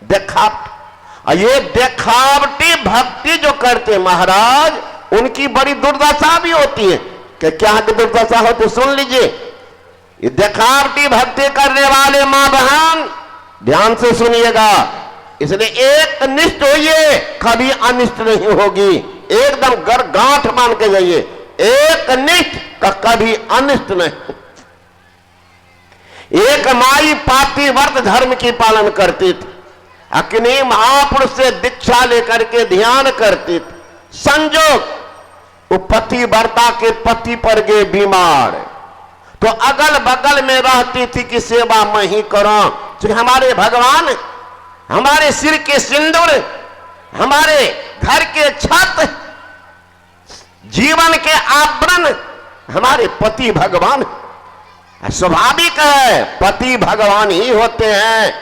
देखावट। और ये देखावटी भक्ति जो करते महाराज, उनकी बड़ी दुर्दशा भी होती है। कि क्या की दुर्दशा होती सुन लीजिए। ये देखावटी भक्ति करने वाले मां बहन ध्यान से सुनिएगा, इसलिए एक निष्ठ होइए, कभी अनिष्ट नहीं होगी। एकदम गांठ मान के जाइए, एक निष्ठ का कभी अनिष्ट नहीं। एक माई पाती व्रत धर्म की पालन करती थी, अग्नि महापुरुष से दीक्षा लेकर के ध्यान करती थी। संजोग वो पति वर्ता के पति पर गए बीमार, तो अगल बगल में रहती थी कि सेवा मैं ही करूं। तो हमारे भगवान, हमारे सिर के सिंदूर, हमारे घर के छत, जीवन के आवरण हमारे पति भगवान। स्वाभाविक है, पति भगवान ही होते हैं,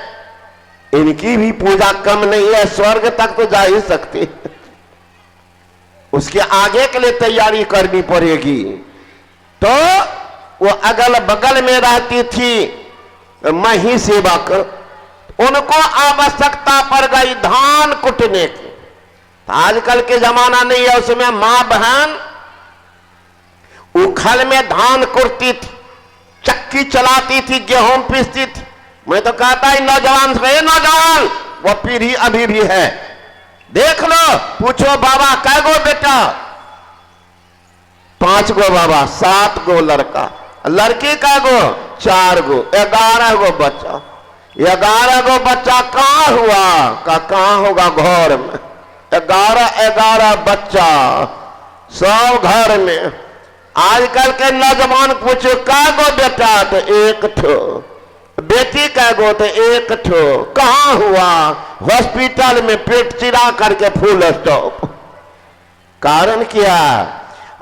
इनकी भी पूजा कम नहीं है, स्वर्ग तक तो जा ही सकती। उसके आगे के लिए तैयारी करनी पड़ेगी। तो वो अगल बगल में रहती थी, मैं ही सेवा कर। उनको आवश्यकता पड़ गई धान कुटने की। आजकल के जमाना नहीं है, उसमें मां बहन उखल में धान कुटती थी, चक्की चलाती थी, गेहूं पीसती थी। मैं तो कहता ही नौजवान से, नौजवान वो पीढ़ी अभी भी है, देख लो, पूछो बाबा कै गो बेटा? 5 गो बाबा, 7 गो लड़का, लड़की कै गो? 4 गो, 11 गो बच्चा। 11 गो बच्चा कहाँ हुआ? कहाँ होगा? घर में। 11 बच्चा सब घर में। आजकल के नौजवान पूछो कै गो बेटा? तो 1 ठो। बेटी कै गो? तो 1 ठो। कहाँ हुआ? हॉस्पिटल में, पेट चिरा करके फुल स्टॉप। कारण क्या?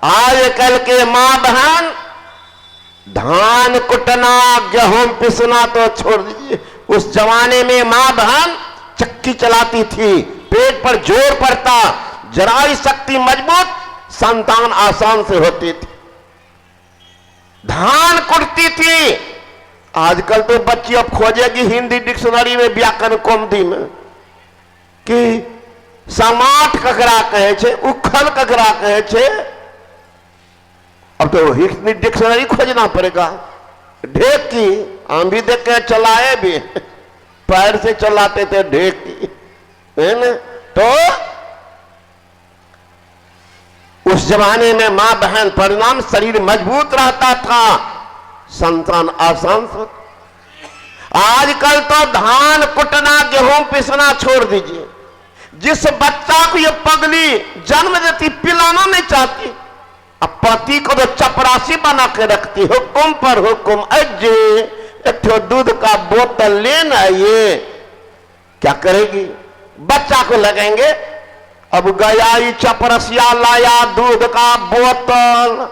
आजकल के मां बहन धान कुटना, गेहूं पिसना तो छोड़ दीजिए। उस जमाने में मां बहन चक्की चलाती थी, पेट पर जोर पड़ता, जराई शक्ति मजबूत, संतान आसान से होती थी, धान कुटती थी। आजकल तो बच्ची अब खोजेगी हिंदी डिक्शनरी में, व्याकरण कौमुदी में, कि समाट ककरा कहे छे, उखल ककरा कहे छे। अब तो हिंदी डिक्शनरी खोजना पड़ेगा। ढेकी हम भी देख के चलाए भी, पैर से चलाते थे ढेकी, है ना। तो उस जमाने में मां बहन परिणाम शरीर मजबूत रहता था, संतान आसान से। आजकल तो धान कुटना, गेहूं पिसना छोड़ दीजिए। जिस बच्चा को ये पगली जन्म देती, पिलाना नहीं चाहती, अब पति को तो चपरासी बना के रखती, हुक्म पर हुक्म, अजे एक दूध का बोतल लेना आइए। क्या करेगी? बच्चा को लगेंगे। अब गया ही चपरसिया, लाया दूध का बोतल,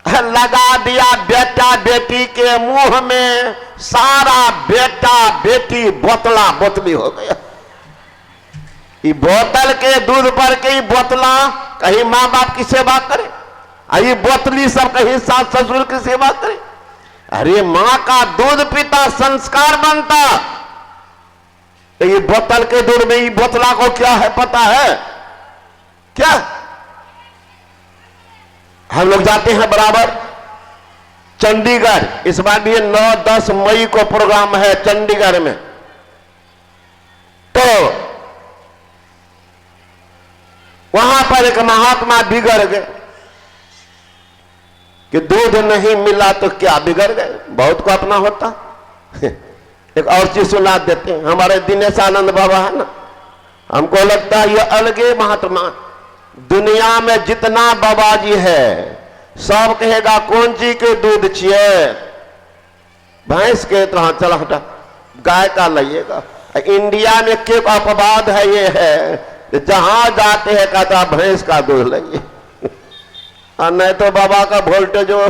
लगा दिया बेटा बेटी के मुंह में, सारा बेटा बेटी बोतला बोतली हो गया। ये बोतल के दूध पर के बोतला कहीं माँ बाप की सेवा करे, ये बोतली सब कहीं सास ससुर की सेवा करे। अरे माँ का दूध पीता संस्कार बनता, तो ये बोतल के दूध में ये बोतला को क्या है पता है क्या? हम लोग जाते हैं बराबर चंडीगढ़, इस बार भी 9-10 मई को प्रोग्राम है चंडीगढ़ में। तो वहां पर एक महात्मा बिगड़ गए कि दूध नहीं मिला तो क्या बिगड़ गए, बहुत को अपना होता। एक और चीज सुना देते हैं, हमारे दिनेश आनंद बाबा है ना, हमको लगता है ये अलगे महात्मा। दुनिया में जितना बाबाजी है सब कहेगा कौन जी के दूध चाहिए? भैंस के तरह, चला हटा, गाय का लाइएगा। इंडिया में क्यों अपवाद है, ये है जहां जाते हैं कहता भैंस का दूध लाइए, और नहीं तो बाबा का वोल्टेज हो,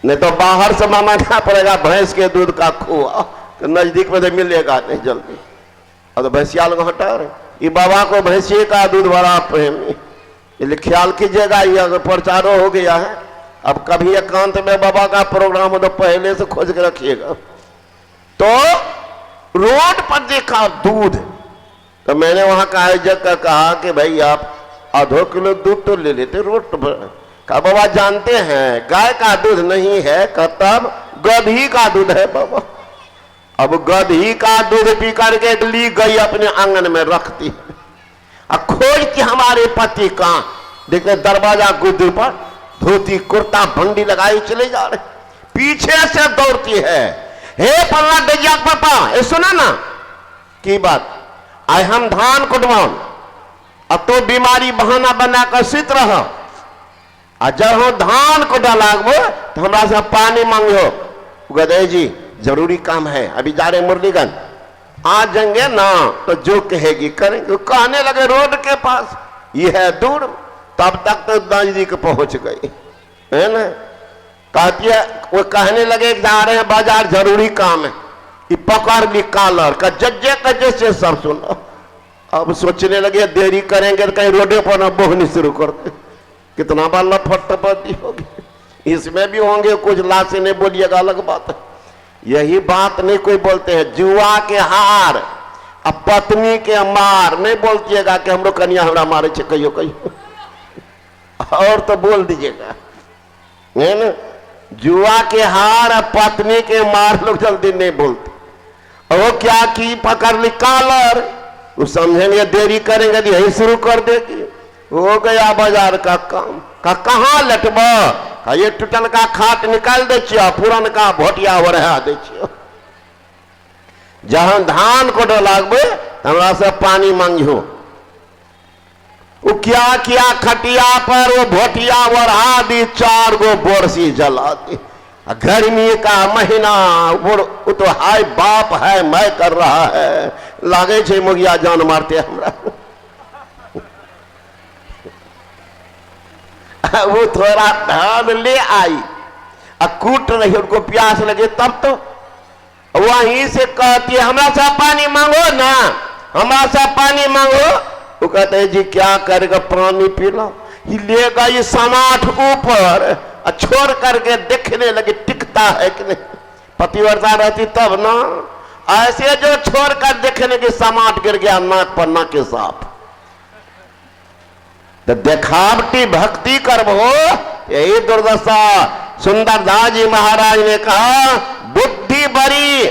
नहीं तो बाहर से मंगाना पड़ेगा भैंस के दूध का खोआ, तो नजदीक में तो मिलेगा नहीं जल्दी। और तो भैंसिया लोग हटा रहे, ये बाबा को भैंसिए का दूध बड़ा प्रेम, इसलिए ख्याल कीजिएगा। ये अगर प्रचारो हो गया है, अब कभी एकांत में बाबा का प्रोग्राम हो तो पहले से खोज के रखिएगा। रोड पर देखा दूध, तो मैंने वहां का आयोजक का कहा कि भाई आप आधो किलो दूध तो ले लेते रोड पर। कहा बाबा जानते हैं गाय का दूध नहीं है, तब गधी का दूध है बाबा। अब गधी का दूध पी करके ली गई अपने आंगन में रखती, अब खोज कि हमारे पति कहां, देखते दरवाजा गुदर पर धोती कुर्ता बंडी लगाई चले जा रहे, पीछे से दौड़ती है, हे पन्ना दैया पापा ये सुना ना की बात, आए हम धान कुटवाओ, अब तो बीमारी बहाना बनाकर सुत रहो, जब हम धान को डालागो तो हमरा से पानी मांगो। गदे जी जरूरी काम है, अभी जा रहे मुरलीगंज, आ जाएंगे ना तो जो कहेगी करेंगे। कहने लगे रोड के पास, ये है दूर, तब तक तो नजदीक पहुंच गई है ना। कहती है वो कहने लगे जा रहे हैं बाजार जरूरी काम है, ये पकड़ ली कॉलर का जज्जे कज्जे से सब सुनो। अब सोचने लगे देरी करेंगे तो कहीं रोडे पर ना बोहनी शुरू कर दे, कितना बार लफटपटी होगी। इसमें भी होंगे कुछ लाशें, नहीं बोलिएगा अलग बात है, यही बात नहीं कोई बोलते हैं। जुआ के हार अब पत्नी के मार नहीं बोलतिएगा कि हम लोग कन्या हमरा मारे छे कहियो कहियो, और तो बोल दीजिएगा है ना। जुआ के हार और पत्नी के मार लोग जल्दी नहीं बोलते। वो क्या की पकड़ ली कॉलर, वो समझेंगे देरी करेंगे तो यही शुरू कर देगी। हो गया बाजार का काम, का कहाँ लटबा, ये टूटल का खाट निकाल दे, पुरन का भोटिया बढ़ा दे, जहां धान को डलागबे हमरा से पानी मांगियो। वो क्या किया खटिया पर वो भोटिया बढ़ा दी, 4 गो बोरसी जला दी। गर्मी का महीना, वो तो हाय बाप है मैं कर रहा है, लागे छे मुगिया जान मारते हमरा। वो थोड़ा धान ले आई, कूट रही, उनको प्यास लगे तब तो वहीं से कहती है हमरा से पानी मांगो ना, हमरा से पानी मांगो। वो कहते हैं जी क्या करेगा, पानी पी लो। ही लेगा ये समाट ऊपर, छोड़ करके देखने लगे टिकता है कि नहीं। पतिव्रता रहती तब ना, ऐसे जो छोड़ कर देखने के समाट गिर गया नाक पर नाक के साथ। तो देखावटी भक्ति करबो, यही दुर्दशा। सुंदरदास जी महाराज ने कहा बुद्धि बड़ी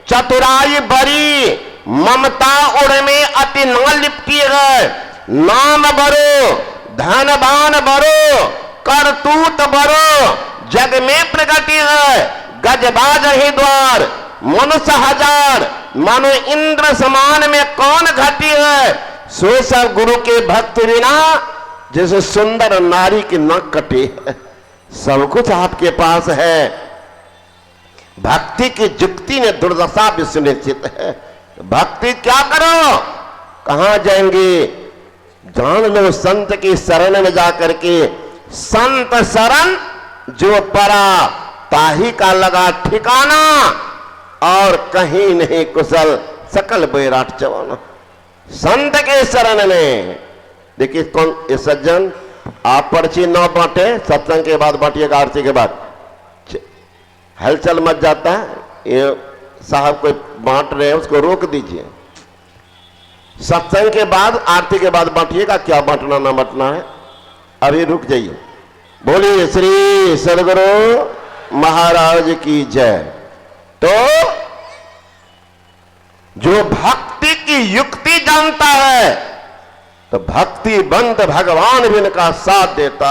चतुराई बड़ी, ममता उड़ में अति न लिपटी है। नाम बरो धनवान बरो, करतूत बरो जग में प्रगति है। गजबाज ही द्वार मनुष्य हजार, मानो इंद्र समान में कौन घटी है। सो सब गुरु के भक्त बिना जैसे सुंदर नारी की नक कटी है। सब कुछ आपके पास है, भक्ति की युक्ति ने दुर्दशा भी सुनिश्चित है। भक्ति क्या करो, कहां जाएंगे, जान लो संत की शरण में जाकर के। संत शरण जो परा ताही का लगा ठिकाना, और कहीं नहीं कुशल सकल बैराट चवाना। संत के शरण में देखिए कौन ये सज्जन, आप पर्ची 9 बांटे, सत्संग के बाद बांटिएगा, आरती के बाद हलचल मच जाता है। ये साहब कोई बांट रहे हैं उसको रोक दीजिए, सत्संग के बाद आरती के बाद बांटिएगा, क्या बांटना ना बांटना है, अभी रुक जाइए। बोलिए श्री सदगुरु महाराज की जय। तो जो भक्ति की युक्ति जानता है तो भक्ति बंद भगवान भी इनका साथ देता